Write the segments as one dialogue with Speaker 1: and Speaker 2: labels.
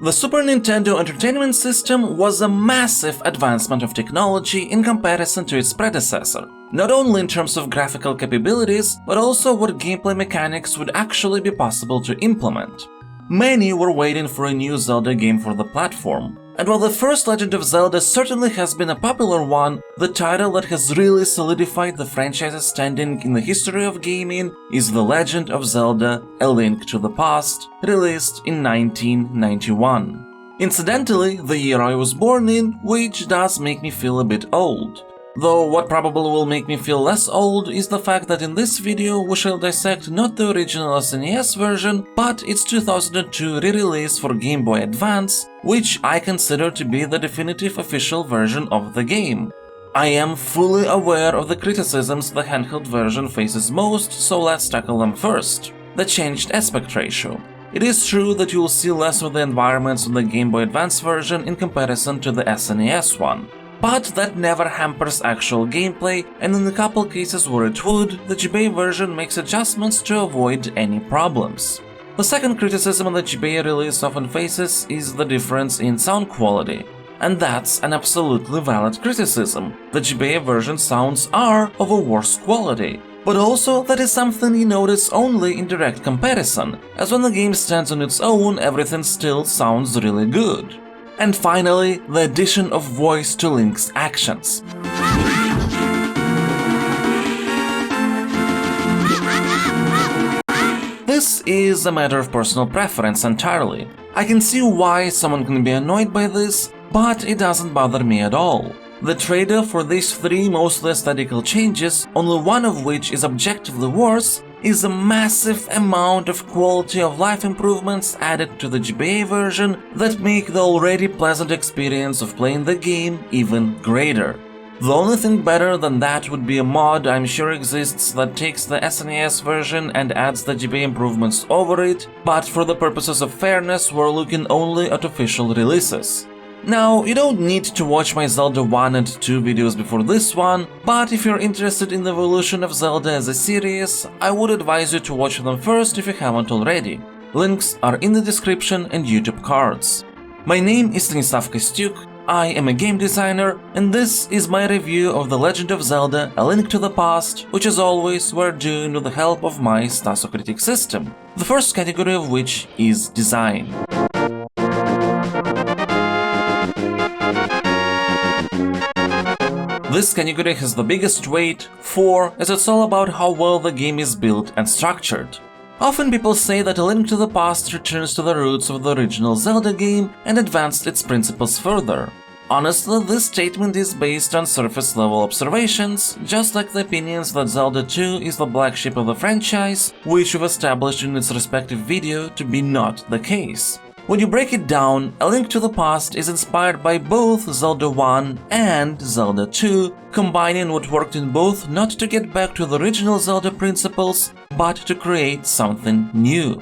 Speaker 1: The Super Nintendo Entertainment System was a massive advancement of technology in comparison to its predecessor, not only in terms of graphical capabilities, but also what gameplay mechanics would actually be possible to implement. Many were waiting for a new Zelda game for the platform, and while the first Legend of Zelda certainly has been a popular one, the title that has really solidified the franchise's standing in the history of gaming is The Legend of Zelda: A Link to the Past, released in 1991. Incidentally, the year I was born in, which does make me feel a bit old. Though what probably will make me feel less old is the fact that in this video we shall dissect not the original SNES version, but its 2002 re-release for Game Boy Advance, which I consider to be the definitive official version of the game. I am fully aware of the criticisms the handheld version faces most, so let's tackle them first. The changed aspect ratio. It is true that you will see less of the environments on the Game Boy Advance version in comparison to the SNES one. But that never hampers actual gameplay, and in a couple cases where it would, the GBA version makes adjustments to avoid any problems. The second criticism the GBA release often faces is the difference in sound quality. And that's an absolutely valid criticism. The GBA version sounds are of a worse quality. But also, that is something you notice only in direct comparison, as when the game stands on its own, everything still sounds really good. And finally, the addition of voice to Link's actions. This is a matter of personal preference entirely. I can see why someone can be annoyed by this, but it doesn't bother me at all. The trade-off for these three mostly aesthetical changes, only one of which is objectively worse, is a massive amount of quality of life improvements added to the GBA version that make the already pleasant experience of playing the game even greater. The only thing better than that would be a mod I'm sure exists that takes the SNES version and adds the GBA improvements over it, but for the purposes of fairness we're looking only at official releases. Now, you don't need to watch my Zelda 1 and 2 videos before this one, but if you're interested in the evolution of Zelda as a series, I would advise you to watch them first if you haven't already. Links are in the description and YouTube cards. My name is Stanislav Costiuc, I am a game designer, and this is my review of The Legend of Zelda: A Link to the Past, which as always we're doing with the help of my Stasocritic system, the first category of which is design. This category has the biggest weight, 4, as it's all about how well the game is built and structured. Often people say that A Link to the Past returns to the roots of the original Zelda game and advanced its principles further. Honestly, this statement is based on surface-level observations, just like the opinions that Zelda II is the black sheep of the franchise, which we've established in its respective video to be not the case. When you break it down, A Link to the Past is inspired by both Zelda 1 and Zelda 2, combining what worked in both not to get back to the original Zelda principles, but to create something new.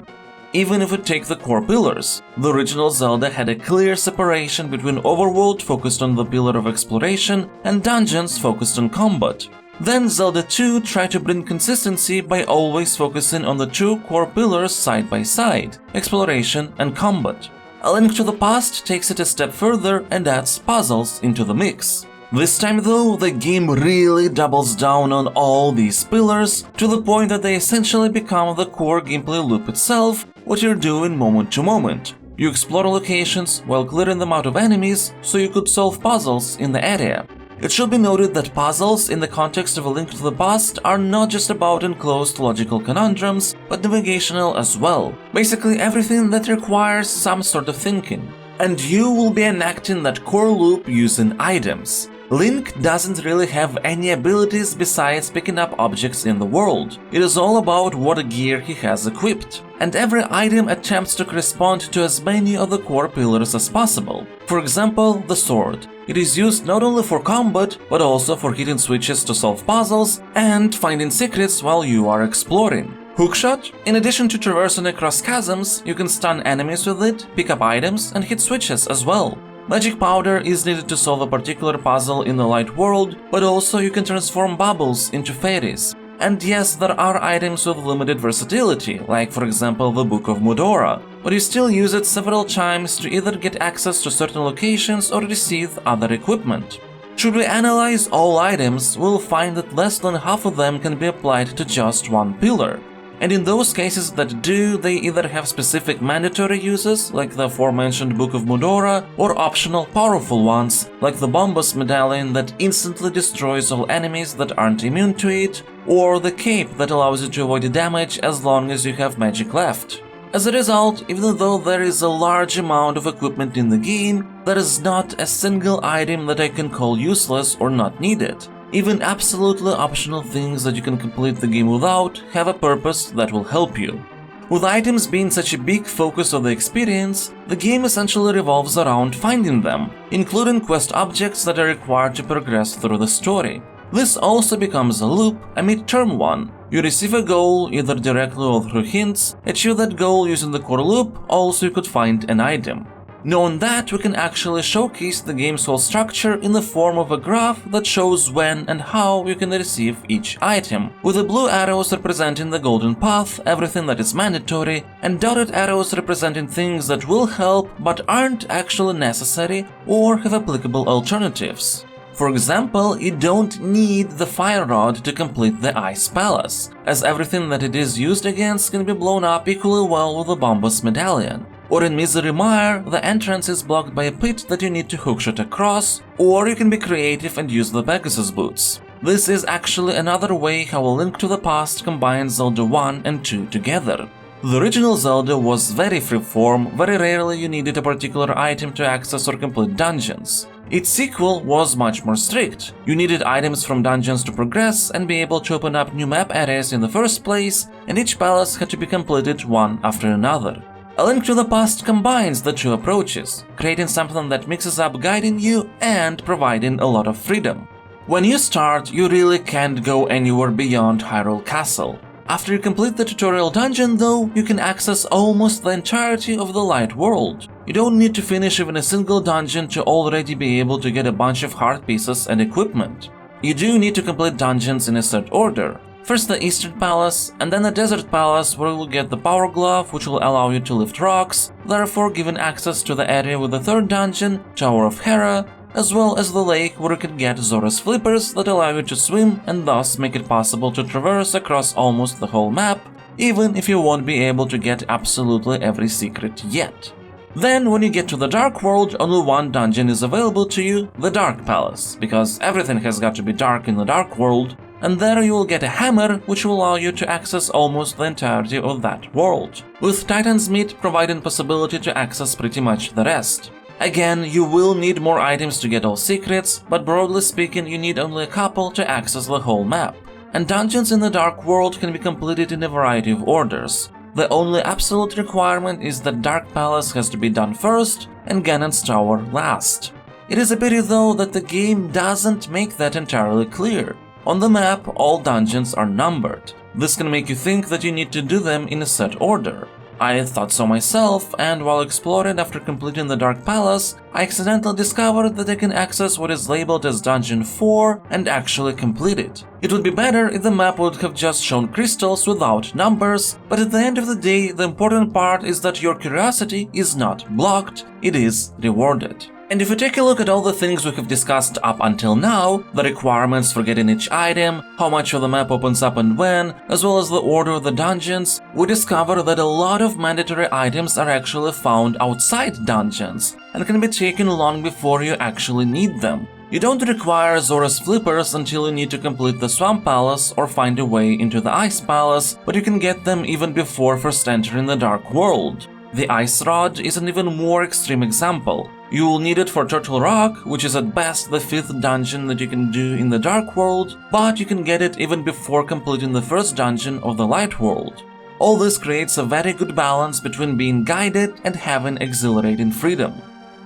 Speaker 1: Even if we take the core pillars, the original Zelda had a clear separation between overworld focused on the pillar of exploration and dungeons focused on combat. Then Zelda 2 tried to bring consistency by always focusing on the two core pillars side by side, exploration and combat. A Link to the Past takes it a step further and adds puzzles into the mix. This time though, the game really doubles down on all these pillars, to the point that they essentially become the core gameplay loop itself, what you're doing moment to moment. You explore locations while clearing them out of enemies, so you could solve puzzles in the area. It should be noted that puzzles in the context of A Link to the Past are not just about enclosed logical conundrums, but navigational as well. Basically everything that requires some sort of thinking. And you will be enacting that core loop using items. Link doesn't really have any abilities besides picking up objects in the world. It is all about what gear he has equipped. And every item attempts to correspond to as many of the core pillars as possible. For example, the sword. It is used not only for combat, but also for hitting switches to solve puzzles and finding secrets while you are exploring. Hookshot? In addition to traversing across chasms, you can stun enemies with it, pick up items, and hit switches as well. Magic powder is needed to solve a particular puzzle in the light world, but also you can transform bubbles into fairies. And yes, there are items with limited versatility, like for example the Book of Mudora. but you still use it several times to either get access to certain locations or receive other equipment. Should we analyze all items, we'll find that less than half of them can be applied to just one pillar. And in those cases that do, they either have specific mandatory uses, like the aforementioned Book of Mudora, or optional powerful ones, like the Bombus Medallion that instantly destroys all enemies that aren't immune to it, or the Cape that allows you to avoid damage as long as you have magic left. As a result, even though there is a large amount of equipment in the game, there is not a single item that I can call useless or not needed. Even absolutely optional things that you can complete the game without have a purpose that will help you. With items being such a big focus of the experience, the game essentially revolves around finding them, including quest objects that are required to progress through the story. This also becomes a loop, a mid-term one. You receive a goal, either directly or through hints, achieve that goal using the core loop, also you could find an item. Knowing that, we can actually showcase the game's whole structure in the form of a graph that shows when and how you can receive each item, with the blue arrows representing the golden path, everything that is mandatory, and dotted arrows representing things that will help but aren't actually necessary or have applicable alternatives. For example, you don't need the fire rod to complete the Ice Palace, as everything that it is used against can be blown up equally well with the Bombus Medallion. Or in Misery Mire, the entrance is blocked by a pit that you need to hookshot across, or you can be creative and use the Pegasus boots. This is actually another way how A Link to the Past combines Zelda 1 and 2 together. The original Zelda was very freeform, very rarely you needed a particular item to access or complete dungeons. Its sequel was much more strict. You needed items from dungeons to progress and be able to open up new map areas in the first place, and each palace had to be completed one after another. A Link to the Past combines the two approaches, creating something that mixes up guiding you and providing a lot of freedom. When you start, you really can't go anywhere beyond Hyrule Castle. After you complete the tutorial dungeon though, you can access almost the entirety of the Light World. You don't need to finish even a single dungeon to already be able to get a bunch of heart pieces and equipment. You do need to complete dungeons in a set order. First the Eastern Palace, and then the Desert Palace where you will get the Power Glove, which will allow you to lift rocks, therefore giving access to the area with the third dungeon, Tower of Hera, as well as the lake where you can get Zora's Flippers that allow you to swim and thus make it possible to traverse across almost the whole map, even if you won't be able to get absolutely every secret yet. Then, when you get to the Dark World, only one dungeon is available to you, the Dark Palace, because everything has got to be dark in the Dark World, and there you will get a hammer which will allow you to access almost the entirety of that world, with Titan's Meat providing possibility to access pretty much the rest. Again, you will need more items to get all secrets, but broadly speaking you need only a couple to access the whole map. And dungeons in the Dark World can be completed in a variety of orders. The only absolute requirement is that Dark Palace has to be done first and Ganon's Tower last. It is a pity though that the game doesn't make that entirely clear. On the map, all dungeons are numbered. This can make you think that you need to do them in a set order. I thought so myself, and while exploring after completing the Dark Palace, I accidentally discovered that I can access what is labeled as Dungeon 4 and actually complete it. It would be better if the map would have just shown crystals without numbers, but at the end of the day, the important part is that your curiosity is not blocked, it is rewarded. And if you take a look at all the things we have discussed up until now, the requirements for getting each item, how much of the map opens up and when, as well as the order of the dungeons, we discover that a lot of mandatory items are actually found outside dungeons, and can be taken long before you actually need them. You don't require Zora's Flippers until you need to complete the Swamp Palace or find a way into the Ice Palace, but you can get them even before first entering the Dark World. The Ice Rod is an even more extreme example. You will need it for Turtle Rock, which is at best the 5th dungeon that you can do in the Dark World, but you can get it even before completing the first dungeon of the Light World. All this creates a very good balance between being guided and having exhilarating freedom.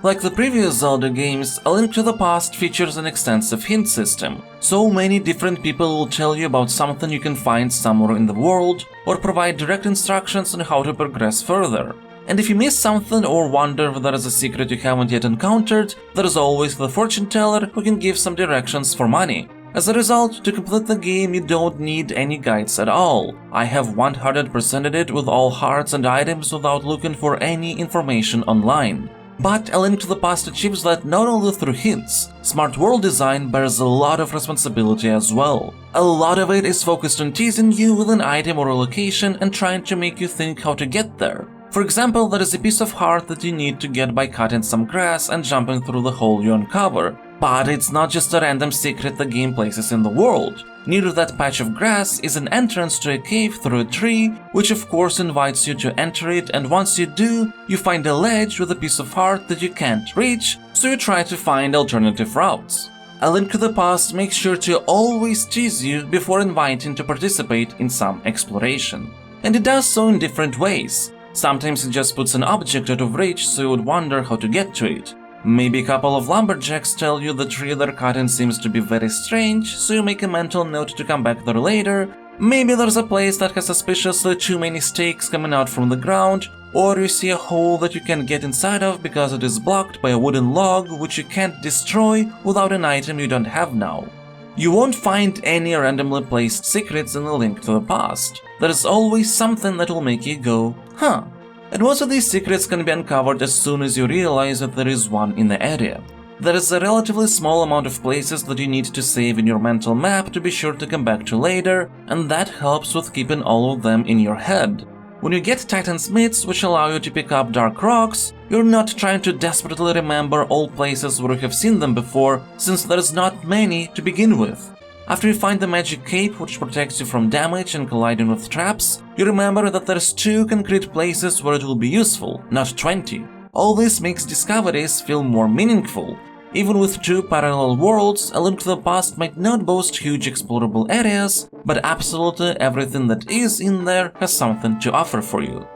Speaker 1: Like the previous Zelda games, A Link to the Past features an extensive hint system. So many different people will tell you about something you can find somewhere in the world, or provide direct instructions on how to progress further. And if you miss something or wonder if there is a secret you haven't yet encountered, there is always the fortune teller who can give some directions for money. As a result, to complete the game you don't need any guides at all. I have 100%ed it with all hearts and items without looking for any information online. But A Link to the Past achieves that not only through hints. Smart world design bears a lot of responsibility as well. A lot of it is focused on teasing you with an item or a location and trying to make you think how to get there. For example, there is a piece of heart that you need to get by cutting some grass and jumping through the hole you uncover. But it's not just a random secret the game places in the world. Near that patch of grass is an entrance to a cave through a tree, which of course invites you to enter it, and once you do, you find a ledge with a piece of heart that you can't reach, so you try to find alternative routes. A Link to the Past makes sure to always tease you before inviting to participate in some exploration. And it does so in different ways. Sometimes it just puts an object out of reach so you would wonder how to get to it. Maybe a couple of lumberjacks tell you the tree they're cutting seems to be very strange, so you make a mental note to come back there later. Maybe there's a place that has suspiciously too many stakes coming out from the ground, or you see a hole that you can't get inside of because it is blocked by a wooden log which you can't destroy without an item you don't have now. You won't find any randomly placed secrets in A Link to the Past. There is always something that will make you go, huh. And most of these secrets can be uncovered as soon as you realize that there is one in the area. There is a relatively small amount of places that you need to save in your mental map to be sure to come back to later, and that helps with keeping all of them in your head. When you get Titan's Mitts, which allow you to pick up dark rocks, you're not trying to desperately remember all places where you have seen them before, since there's not many to begin with. After you find the magic cape which protects you from damage and colliding with traps, you remember that there's 2 concrete places where it will be useful, not 20. All this makes discoveries feel more meaningful. Even with 2 parallel worlds, A Link to the Past might not boast huge explorable areas, but absolutely everything that is in there has something to offer for you.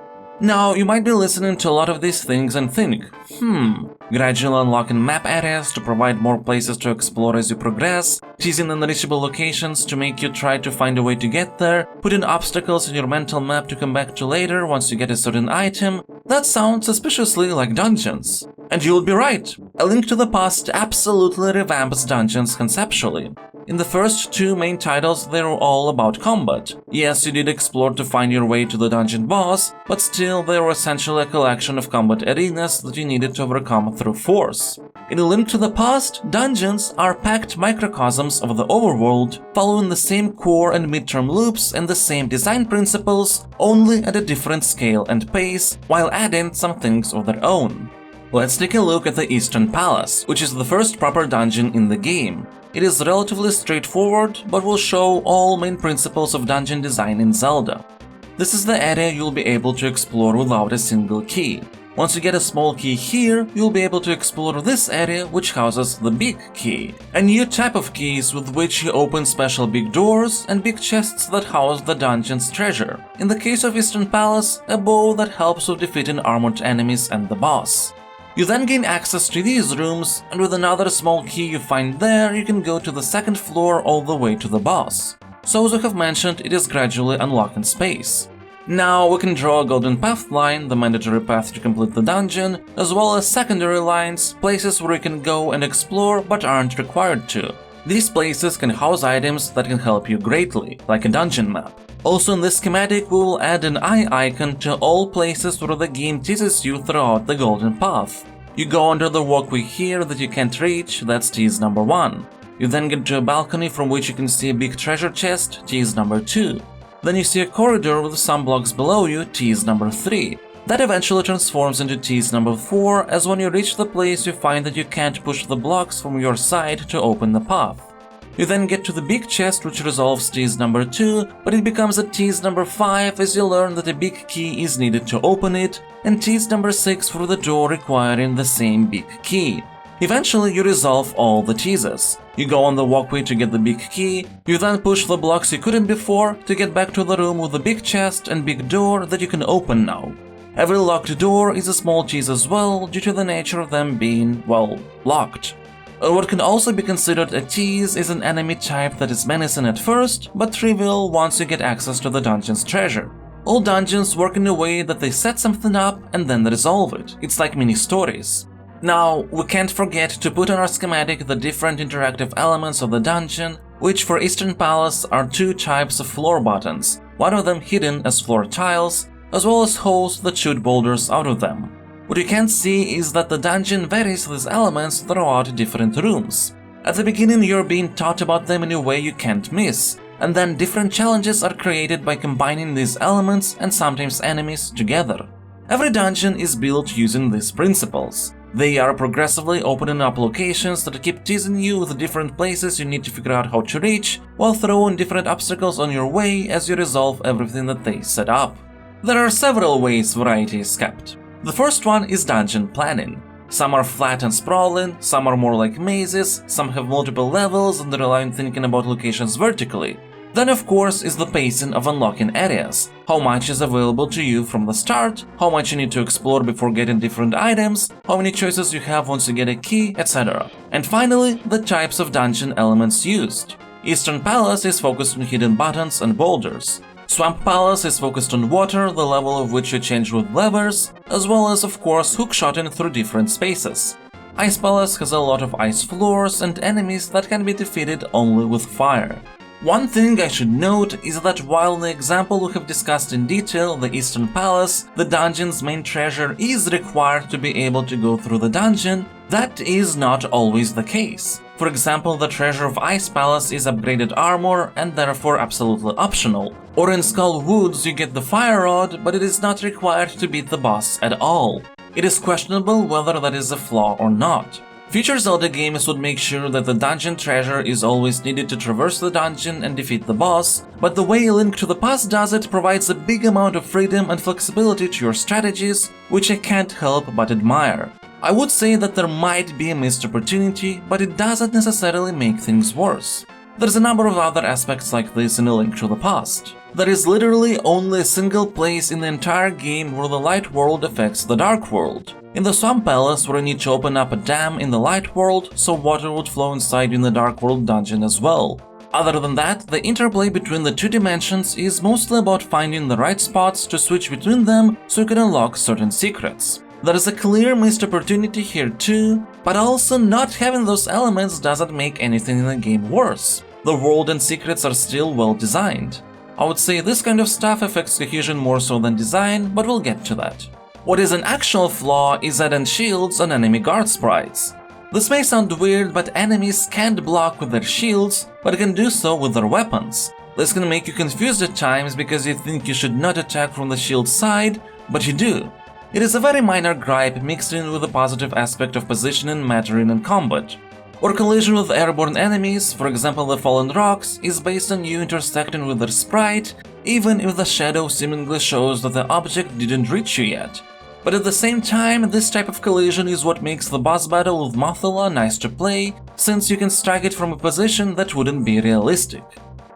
Speaker 1: Now, you might be listening to a lot of these things and think, gradually unlocking map areas to provide more places to explore as you progress, teasing unreachable locations to make you try to find a way to get there, putting obstacles in your mental map to come back to later once you get a certain item, that sounds suspiciously like dungeons. And you'll be right, A Link to the Past absolutely revamps dungeons conceptually. In the first 2 main titles, they were all about combat. Yes, you did explore to find your way to the dungeon boss, but still they were essentially a collection of combat arenas that you needed to overcome through force. In A Link to the Past, dungeons are packed microcosms of the overworld, following the same core and midterm loops and the same design principles, only at a different scale and pace, while adding some things of their own. Let's take a look at the Eastern Palace, which is the first proper dungeon in the game. It is relatively straightforward, but will show all main principles of dungeon design in Zelda. This is the area you'll be able to explore without a single key. Once you get a small key here, you'll be able to explore this area, which houses the big key, a new type of keys with which you open special big doors and big chests that house the dungeon's treasure. In the case of Eastern Palace, a bow that helps with defeating armored enemies and the boss. You then gain access to these rooms, and with another small key you find there, you can go to the 2nd floor all the way to the boss. So as I have mentioned, it is gradually unlocking space. Now we can draw a golden path line, the mandatory path to complete the dungeon, as well as secondary lines, places where you can go and explore but aren't required to. These places can house items that can help you greatly, like a dungeon map. Also in this schematic we will add an eye icon to all places where the game teases you throughout the golden path. You go under the walkway here that you can't reach, that's tease number 1. You then get to a balcony from which you can see a big treasure chest, tease number 2. Then you see a corridor with some blocks below you, tease number 3. That eventually transforms into tease number 4, as when you reach the place you find that you can't push the blocks from your side to open the path. You then get to the big chest which resolves tease number 2, but it becomes a tease number 5 as you learn that a big key is needed to open it, and tease number 6 for the door requiring the same big key. Eventually you resolve all the teases. You go on the walkway to get the big key, you then push the blocks you couldn't before to get back to the room with the big chest and big door that you can open now. Every locked door is a small tease as well, due to the nature of them being, well, locked. What can also be considered a tease is an enemy type that is menacing at first, but trivial once you get access to the dungeon's treasure. All dungeons work in a way that they set something up and then they resolve it. It's like mini stories. Now, we can't forget to put on our schematic the different interactive elements of the dungeon, which for Eastern Palace are two types of floor buttons, one of them hidden as floor tiles, as well as holes that shoot boulders out of them. What you can't see is that the dungeon varies these elements throughout different rooms. At the beginning you're being taught about them in a way you can't miss, and then different challenges are created by combining these elements and sometimes enemies together. Every dungeon is built using these principles. They are progressively opening up locations that keep teasing you with different places you need to figure out how to reach, while throwing different obstacles on your way as you resolve everything that they set up. There are several ways variety is kept. The first one is dungeon planning. Some are flat and sprawling, some are more like mazes, some have multiple levels and rely on thinking about locations vertically. Then of course is the pacing of unlocking areas, how much is available to you from the start, how much you need to explore before getting different items, how many choices you have once you get a key, etc. And finally, the types of dungeon elements used. Eastern Palace is focused on hidden buttons and boulders. Swamp Palace is focused on water, the level of which you change with levers, as well as of course hookshotting through different spaces. Ice Palace has a lot of ice floors and enemies that can be defeated only with fire. One thing I should note is that while in the example we have discussed in detail, the Eastern Palace, the dungeon's main treasure is required to be able to go through the dungeon, that is not always the case. For example, the treasure of Ice Palace is upgraded armor and therefore absolutely optional. Or in Skull Woods you get the Fire Rod, but it is not required to beat the boss at all. It is questionable whether that is a flaw or not. Future Zelda games would make sure that the dungeon treasure is always needed to traverse the dungeon and defeat the boss, but the way A Link to the Past does it provides a big amount of freedom and flexibility to your strategies, which I can't help but admire. I would say that there might be a missed opportunity, but it doesn't necessarily make things worse. There's a number of other aspects like this in A Link to the Past. There is literally only a single place in the entire game where the light world affects the dark world. In the Swamp Palace, where you need to open up a dam in the light world so water would flow inside you in the dark world dungeon as well. Other than that, the interplay between the two dimensions is mostly about finding the right spots to switch between them so you can unlock certain secrets. There is a clear missed opportunity here too, but also not having those elements doesn't make anything in the game worse. The world and secrets are still well designed. I would say this kind of stuff affects cohesion more so than design, but we'll get to that. What is an actual flaw is adding shields on enemy guard sprites. This may sound weird, but enemies can't block with their shields, but can do so with their weapons. This can make you confused at times because you think you should not attack from the shield side, but you do. It is a very minor gripe mixed in with the positive aspect of positioning mattering in combat. Or collision with airborne enemies, for example the fallen rocks, is based on you intersecting with their sprite, even if the shadow seemingly shows that the object didn't reach you yet. But at the same time, this type of collision is what makes the boss battle with Mothula nice to play, since you can strike it from a position that wouldn't be realistic.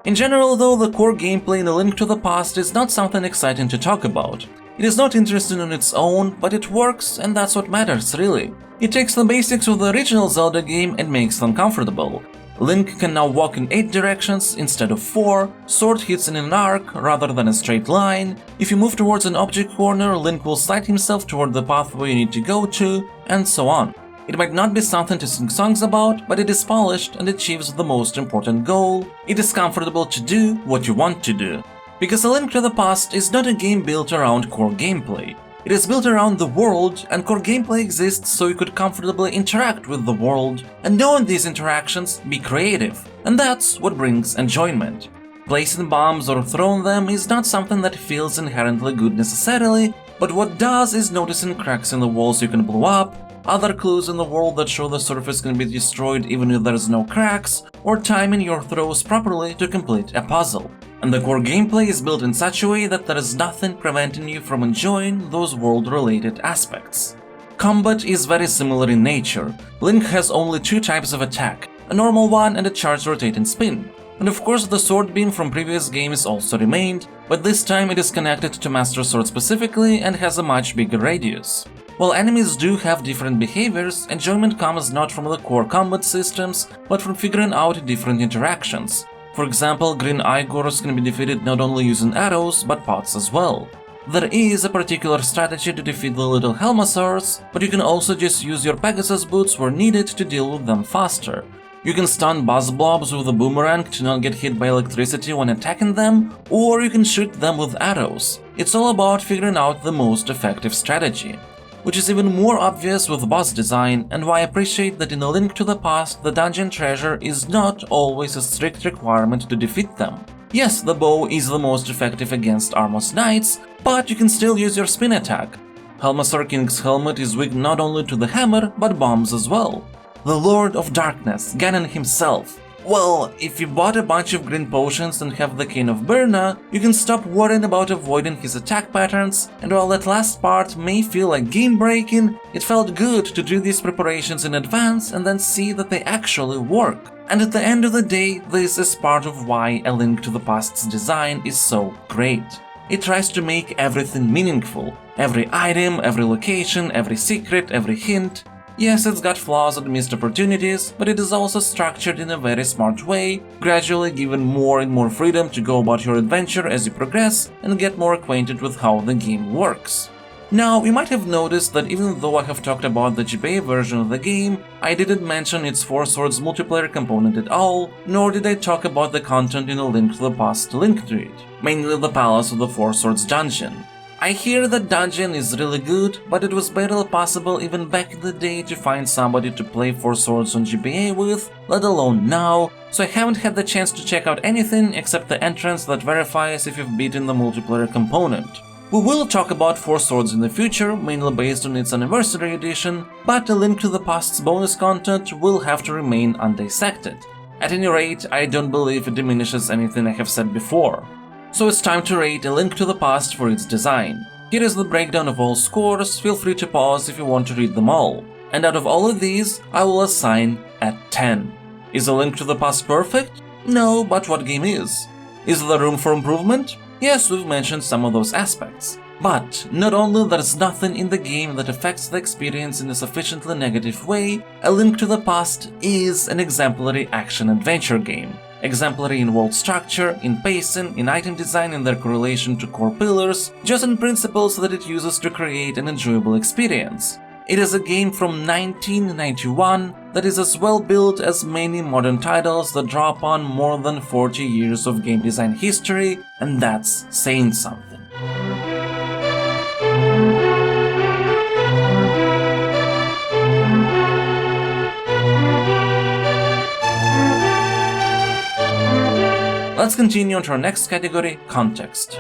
Speaker 1: In general though, the core gameplay in A Link to the Past is not something exciting to talk about. It is not interesting on its own, but it works, and that's what matters really. It takes the basics of the original Zelda game and makes them comfortable. Link can now walk in 8 directions instead of 4, sword hits in an arc rather than a straight line, if you move towards an object corner, Link will slide himself toward the pathway you need to go to, and so on. It might not be something to sing songs about, but it is polished and achieves the most important goal. It is comfortable to do what you want to do. Because A Link to the Past is not a game built around core gameplay. It is built around the world, and core gameplay exists so you could comfortably interact with the world, and knowing these interactions, be creative, and that's what brings enjoyment. Placing bombs or throwing them is not something that feels inherently good necessarily, but what does is noticing cracks in the walls you can blow up, other clues in the world that show the surface can be destroyed even if there's no cracks, or timing your throws properly to complete a puzzle. And the core gameplay is built in such a way that there is nothing preventing you from enjoying those world-related aspects. Combat is very similar in nature. Link has only 2 types of attack, a normal one and a charged rotating spin. And of course the sword beam from previous games also remained, but this time it is connected to Master Sword specifically and has a much bigger radius. While enemies do have different behaviors, enjoyment comes not from the core combat systems, but from figuring out different interactions. For example, green Igors can be defeated not only using arrows, but pots as well. There is a particular strategy to defeat the little Helmasaurs, but you can also just use your Pegasus boots where needed to deal with them faster. You can stun buzz blobs with a boomerang to not get hit by electricity when attacking them, or you can shoot them with arrows. It's all about figuring out the most effective strategy, which is even more obvious with boss design, and why I appreciate that in A Link to the Past the dungeon treasure is not always a strict requirement to defeat them. Yes, the bow is the most effective against Armos Knights, but you can still use your spin attack. Helmasaur King's helmet is weak not only to the hammer, but bombs as well. The Lord of Darkness, Ganon himself. Well, if you bought a bunch of green potions and have the Cane of Birna, you can stop worrying about avoiding his attack patterns, and while that last part may feel like game-breaking, it felt good to do these preparations in advance and then see that they actually work. And at the end of the day, this is part of why A Link to the Past's design is so great. It tries to make everything meaningful. Every item, every location, every secret, every hint. Yes, it's got flaws and missed opportunities, but it is also structured in a very smart way, gradually given more and more freedom to go about your adventure as you progress and get more acquainted with how the game works. Now, you might have noticed that even though I have talked about the GBA version of the game, I didn't mention its Four Swords multiplayer component at all, nor did I talk about the content in A Link to the Past linked to it, mainly the Palace of the Four Swords dungeon. I hear that dungeon is really good, but it was barely possible even back in the day to find somebody to play Four Swords on GBA with, let alone now, so I haven't had the chance to check out anything except the entrance that verifies if you've beaten the multiplayer component. We will talk about Four Swords in the future, mainly based on its anniversary edition, but A Link to the Past's bonus content will have to remain undissected. At any rate, I don't believe it diminishes anything I have said before. So it's time to rate A Link to the Past for its design. Here is the breakdown of all scores, feel free to pause if you want to read them all. And out of all of these, I will assign a 10. Is A Link to the Past perfect? No, but what game is? Is there room for improvement? Yes, we've mentioned some of those aspects. But not only there's nothing in the game that affects the experience in a sufficiently negative way, A Link to the Past is an exemplary action-adventure game. Exemplary in world structure, in pacing, in item design and their correlation to core pillars, just in principles that it uses to create an enjoyable experience. It is a game from 1991 that is as well built as many modern titles that draw upon more than 40 years of game design history, and that's saying something. Let's continue on to our next category, context.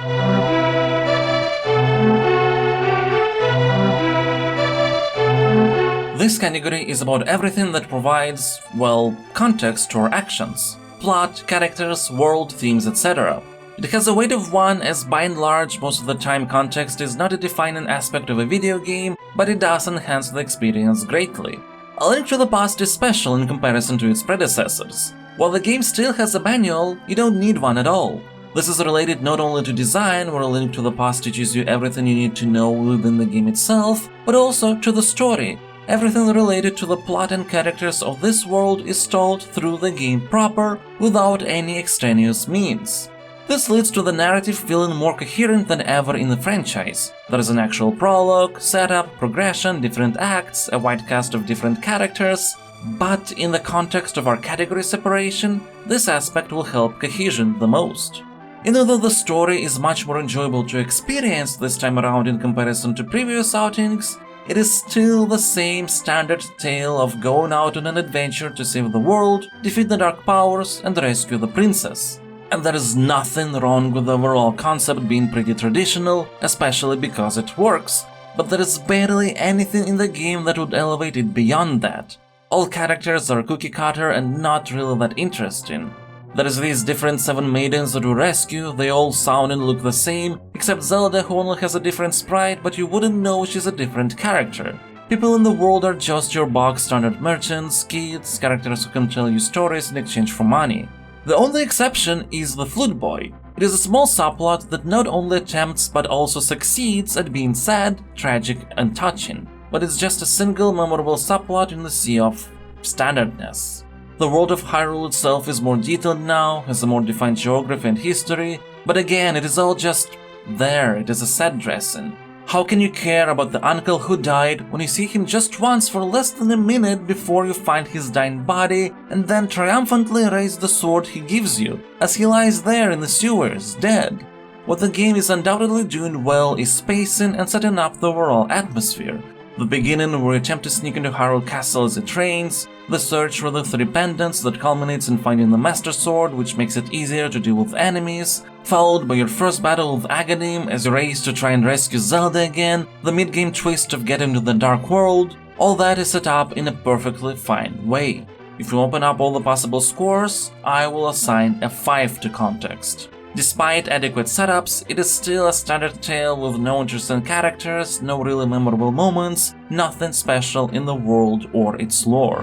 Speaker 1: This category is about everything that provides, well, context to our actions. Plot, characters, world, themes, etc. It has a weight of 1 as by and large most of the time context is not a defining aspect of a video game, but it does enhance the experience greatly. A Link to the Past is special in comparison to its predecessors. While the game still has a manual, you don't need one at all. This is related not only to design, where A Link to the Past teaches you everything you need to know within the game itself, but also to the story. Everything related to the plot and characters of this world is told through the game proper, without any extraneous means. This leads to the narrative feeling more coherent than ever in the franchise. There is an actual prologue, setup, progression, different acts, a wide cast of different characters. But in the context of our category separation, this aspect will help Cohesion the most. And although the story is much more enjoyable to experience this time around in comparison to previous outings, it is still the same standard tale of going out on an adventure to save the world, defeat the dark powers, and rescue the princess. And there is nothing wrong with the overall concept being pretty traditional, especially because it works, but there is barely anything in the game that would elevate it beyond that. All characters are cookie-cutter and not really that interesting. There's these different 7 maidens that you rescue, they all sound and look the same, except Zelda, who only has a different sprite, but you wouldn't know she's a different character. People in the world are just your box standard merchants, kids, characters who can tell you stories in exchange for money. The only exception is the Flute Boy. It is a small subplot that not only attempts but also succeeds at being sad, tragic, and touching. But it's just a single memorable subplot in the sea of standardness. The world of Hyrule itself is more detailed now, has a more defined geography and history, but again, it is all just there, it is a set dressing. How can you care about the uncle who died when you see him just once for less than a minute before you find his dying body and then triumphantly raise the sword he gives you as he lies there in the sewers, dead? What the game is undoubtedly doing well is spacing and setting up the overall atmosphere. The beginning where you attempt to sneak into Hyrule Castle as it rains, the search for the 3 pendants that culminates in finding the Master Sword, which makes it easier to deal with enemies, followed by your first battle with Aghanim as you race to try and rescue Zelda again, the mid-game twist of getting to the Dark World, all that is set up in a perfectly fine way. If you open up all the possible scores, I will assign a 5 to context. Despite adequate setups, it is still a standard tale with no interesting characters, no really memorable moments, nothing special in the world or its lore.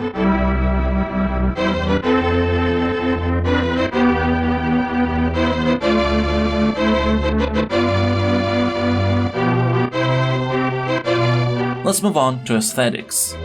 Speaker 1: Let's move on to aesthetics.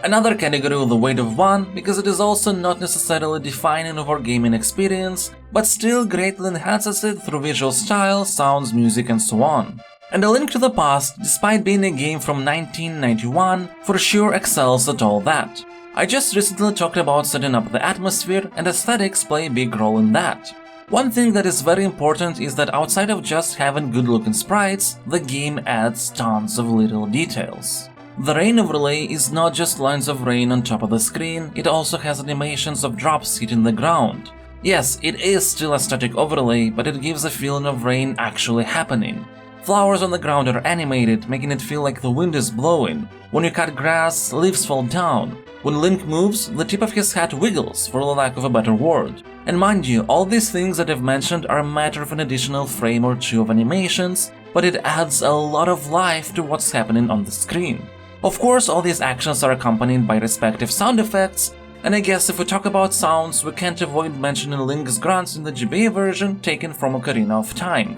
Speaker 1: Another category with a weight of 1 because it is also not necessarily defining of our gaming experience, but still greatly enhances it through visual style, sounds, music and so on. And A Link to the Past, despite being a game from 1991, for sure excels at all that. I just recently talked about setting up the atmosphere, and aesthetics play a big role in that. One thing that is very important is that outside of just having good looking sprites, the game adds tons of little details. The rain overlay is not just lines of rain on top of the screen, it also has animations of drops hitting the ground. Yes, it is still a static overlay, but it gives a feeling of rain actually happening. Flowers on the ground are animated, making it feel like the wind is blowing. When you cut grass, leaves fall down. When Link moves, the tip of his hat wiggles, for the lack of a better word. And mind you, all these things that I've mentioned are a matter of an additional frame or 2 of animations, but it adds a lot of life to what's happening on the screen. Of course, all these actions are accompanied by respective sound effects, and I guess if we talk about sounds, we can't avoid mentioning Link's grunts in the GBA version taken from Ocarina of Time.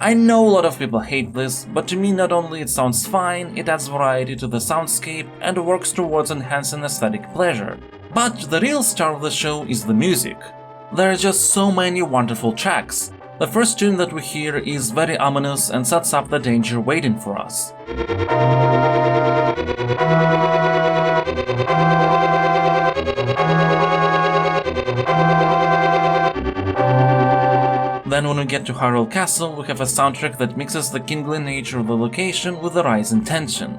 Speaker 1: I know a lot of people hate this, but to me not only it sounds fine, it adds variety to the soundscape and works towards enhancing aesthetic pleasure. But the real star of the show is the music. There are just so many wonderful tracks. The first tune that we hear is very ominous and sets up the danger waiting for us. Then when we get to Hyrule Castle, we have a soundtrack that mixes the kindling nature of the location with the rising tension.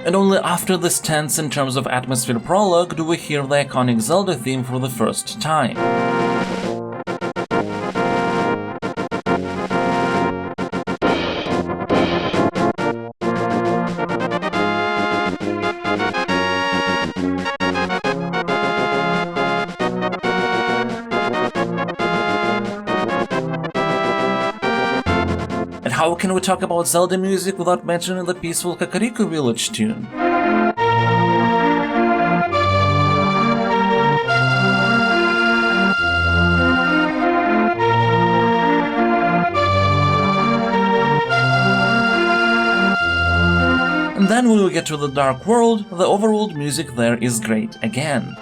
Speaker 1: And only after this tense in terms of atmosphere prologue do we hear the iconic Zelda theme for the first time. How can we talk about Zelda music without mentioning the peaceful Kakariko Village tune? And then when we get to the Dark World, the overworld music there is great again.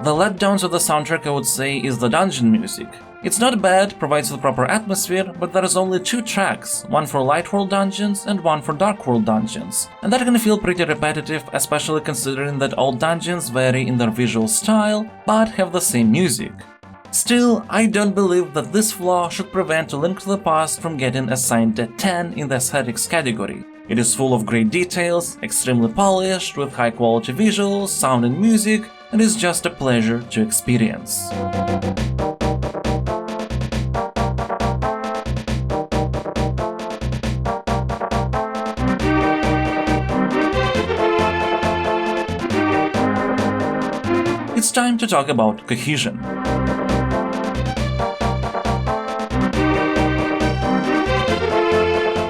Speaker 1: The letdowns of the soundtrack, I would say, is the dungeon music. It's not bad, provides the proper atmosphere, but there is only 2 tracks, one for Light World dungeons and one for Dark World dungeons. And that can feel pretty repetitive, especially considering that all dungeons vary in their visual style, but have the same music. Still, I don't believe that this flaw should prevent A Link to the Past from getting assigned a 10 in the aesthetics category. It is full of great details, extremely polished, with high quality visuals, sound and music, and is just a pleasure to experience. time to talk about Cohesion.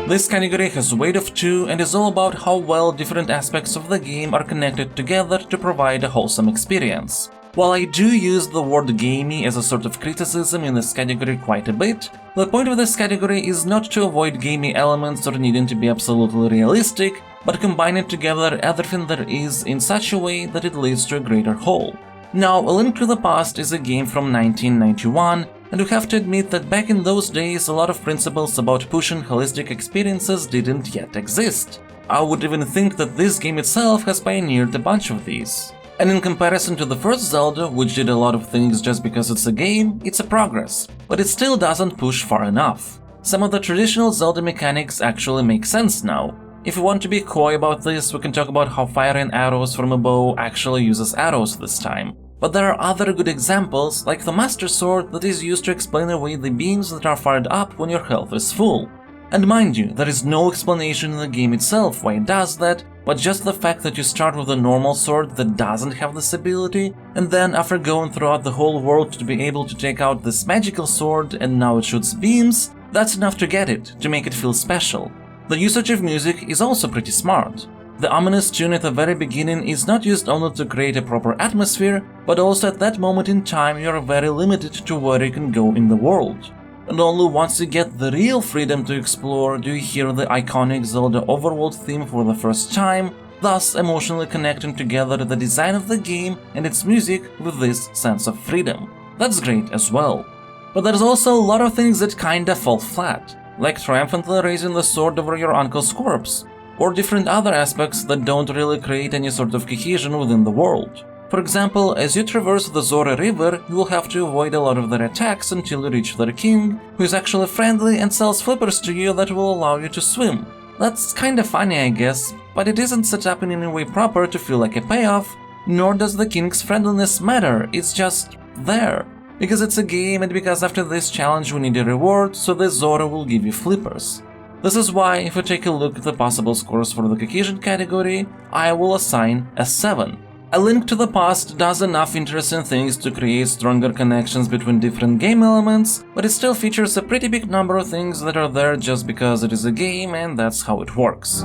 Speaker 1: This category has weight of 2 and is all about how well different aspects of the game are connected together to provide a wholesome experience. While I do use the word gamey as a sort of criticism in this category quite a bit, the point of this category is not to avoid gamey elements or needing to be absolutely realistic, but combining together everything there is in such a way that it leads to a greater whole. Now, A Link to the Past is a game from 1991, and we have to admit that back in those days a lot of principles about pushing holistic experiences didn't yet exist. I would even think that this game itself has pioneered a bunch of these. And in comparison to the first Zelda, which did a lot of things just because it's a game, it's a progress, but it still doesn't push far enough. Some of the traditional Zelda mechanics actually make sense now. If you want to be coy about this, we can talk about how firing arrows from a bow actually uses arrows this time. But there are other good examples, like the Master Sword that is used to explain away the beams that are fired up when your health is full. And mind you, there is no explanation in the game itself why it does that, but just the fact that you start with a normal sword that doesn't have this ability, and then after going throughout the whole world to be able to take out this magical sword and now it shoots beams, that's enough to get it, to make it feel special. The usage of music is also pretty smart. The ominous tune at the very beginning is not used only to create a proper atmosphere, but also at that moment in time you are very limited to where you can go in the world. And only once you get the real freedom to explore do you hear the iconic Zelda overworld theme for the first time, thus emotionally connecting together the design of the game and its music with this sense of freedom. That's great as well. But there's also a lot of things that kinda fall flat, like triumphantly raising the sword over your uncle's corpse, or different other aspects that don't really create any sort of cohesion within the world. For example, as you traverse the Zora River, you will have to avoid a lot of their attacks until you reach their king, who is actually friendly and sells flippers to you that will allow you to swim. That's kinda funny, I guess, but it isn't set up in any way proper to feel like a payoff, nor does the king's friendliness matter, it's just there. Because it's a game and because after this challenge we need a reward, so the Zora will give you flippers. This is why, if you take a look at the possible scores for the Cohesion category, I will assign a 7. A Link to the Past does enough interesting things to create stronger connections between different game elements, but it still features a pretty big number of things that are there just because it is a game and that's how it works.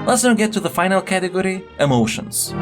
Speaker 1: Let's now get to the final category, emotions.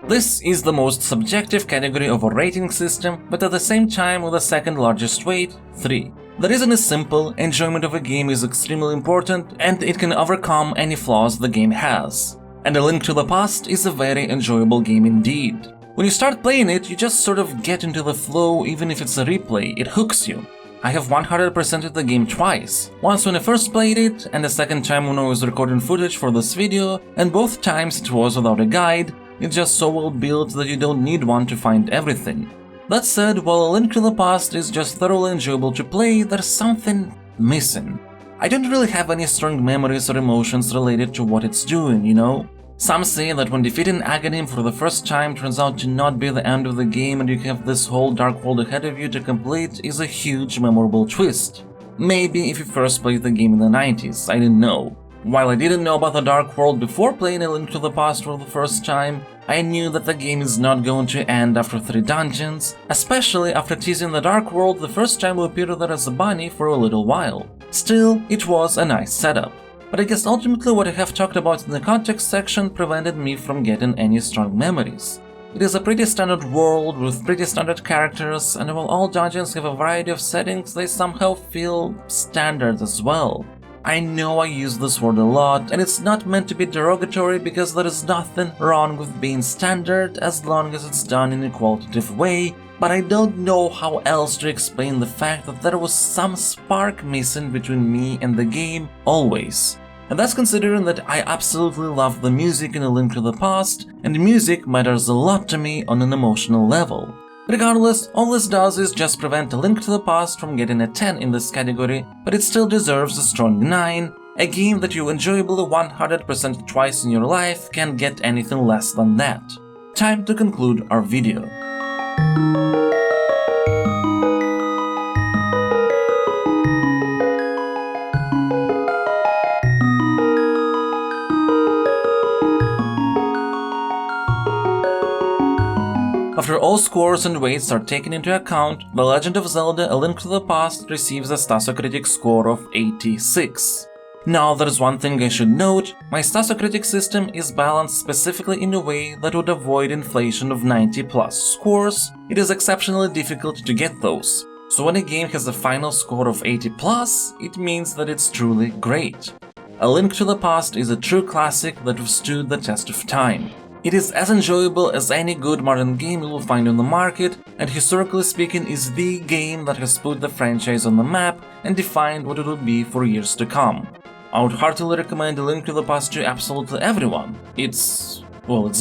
Speaker 1: This is the most subjective category of a rating system, but at the same time with the second largest weight, 3. The reason is simple: enjoyment of a game is extremely important and it can overcome any flaws the game has. And A Link to the Past is a very enjoyable game indeed. When you start playing it, you just sort of get into the flow. Even if it's a replay, it hooks you. I have 100%ed the game twice, once when I first played it and the second time when I was recording footage for this video, and both times it was without a guide. It's just so well built that you don't need one to find everything. That said, while A Link to the Past is just thoroughly enjoyable to play, there's something missing. I don't really have any strong memories or emotions related to what it's doing, you know? Some say that when defeating Aghanim for the first time turns out to not be the end of the game and you have this whole dark world ahead of you to complete is a huge memorable twist. Maybe if you first played the game in the 90s, I didn't know. While I didn't know about the Dark World before playing A Link to the Past for the first time, I knew that the game is not going to end after 3 dungeons, especially after teasing the Dark World the first time we appeared there as a bunny for a little while. Still, it was a nice setup. But I guess ultimately what I have talked about in the context section prevented me from getting any strong memories. It is a pretty standard world with pretty standard characters, and while all dungeons have a variety of settings, they somehow feel standard as well. I know I use this word a lot, and it's not meant to be derogatory because there is nothing wrong with being standard as long as it's done in a qualitative way, but I don't know how else to explain the fact that there was some spark missing between me and the game always. And that's considering that I absolutely love the music in A Link to the Past, and music matters a lot to me on an emotional level. Regardless, all this does is just prevent A Link to the Past from getting a 10 in this category, but it still deserves a strong 9. A game that you enjoyably 100% twice in your life can't get anything less than that. time to conclude our video. After all scores and weights are taken into account, The Legend of Zelda: A Link to the Past receives a Stasocritic Score of 86. Now there's one thing I should note: my Stasocritic system is balanced specifically in a way that would avoid inflation of 90+ scores. It is exceptionally difficult to get those. So when a game has a final score of 80+, it means that it's truly great. A Link to the Past is a true classic that withstood the test of time. It is as enjoyable as any good modern game you will find on the market, and historically speaking is the game that has put the franchise on the map and defined what it will be for years to come. I would heartily recommend A Link to the Past to absolutely everyone. It's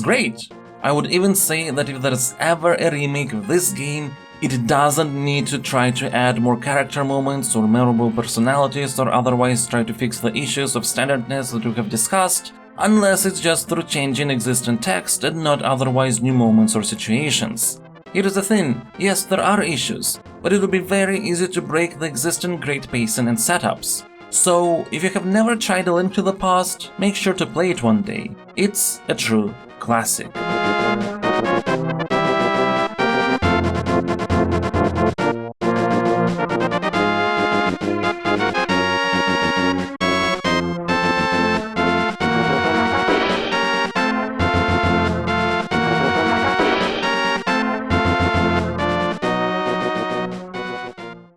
Speaker 1: great. I would even say that if there's ever a remake of this game, it doesn't need to try to add more character moments or memorable personalities or otherwise try to fix the issues of standardness that we have discussed, unless it's just through changing existing text and not otherwise new moments or situations. Here's the thing, yes, there are issues, but it will be very easy to break the existing great pacing and setups. So, if you have never tried A Link to the Past, make sure to play it one day. It's a true classic.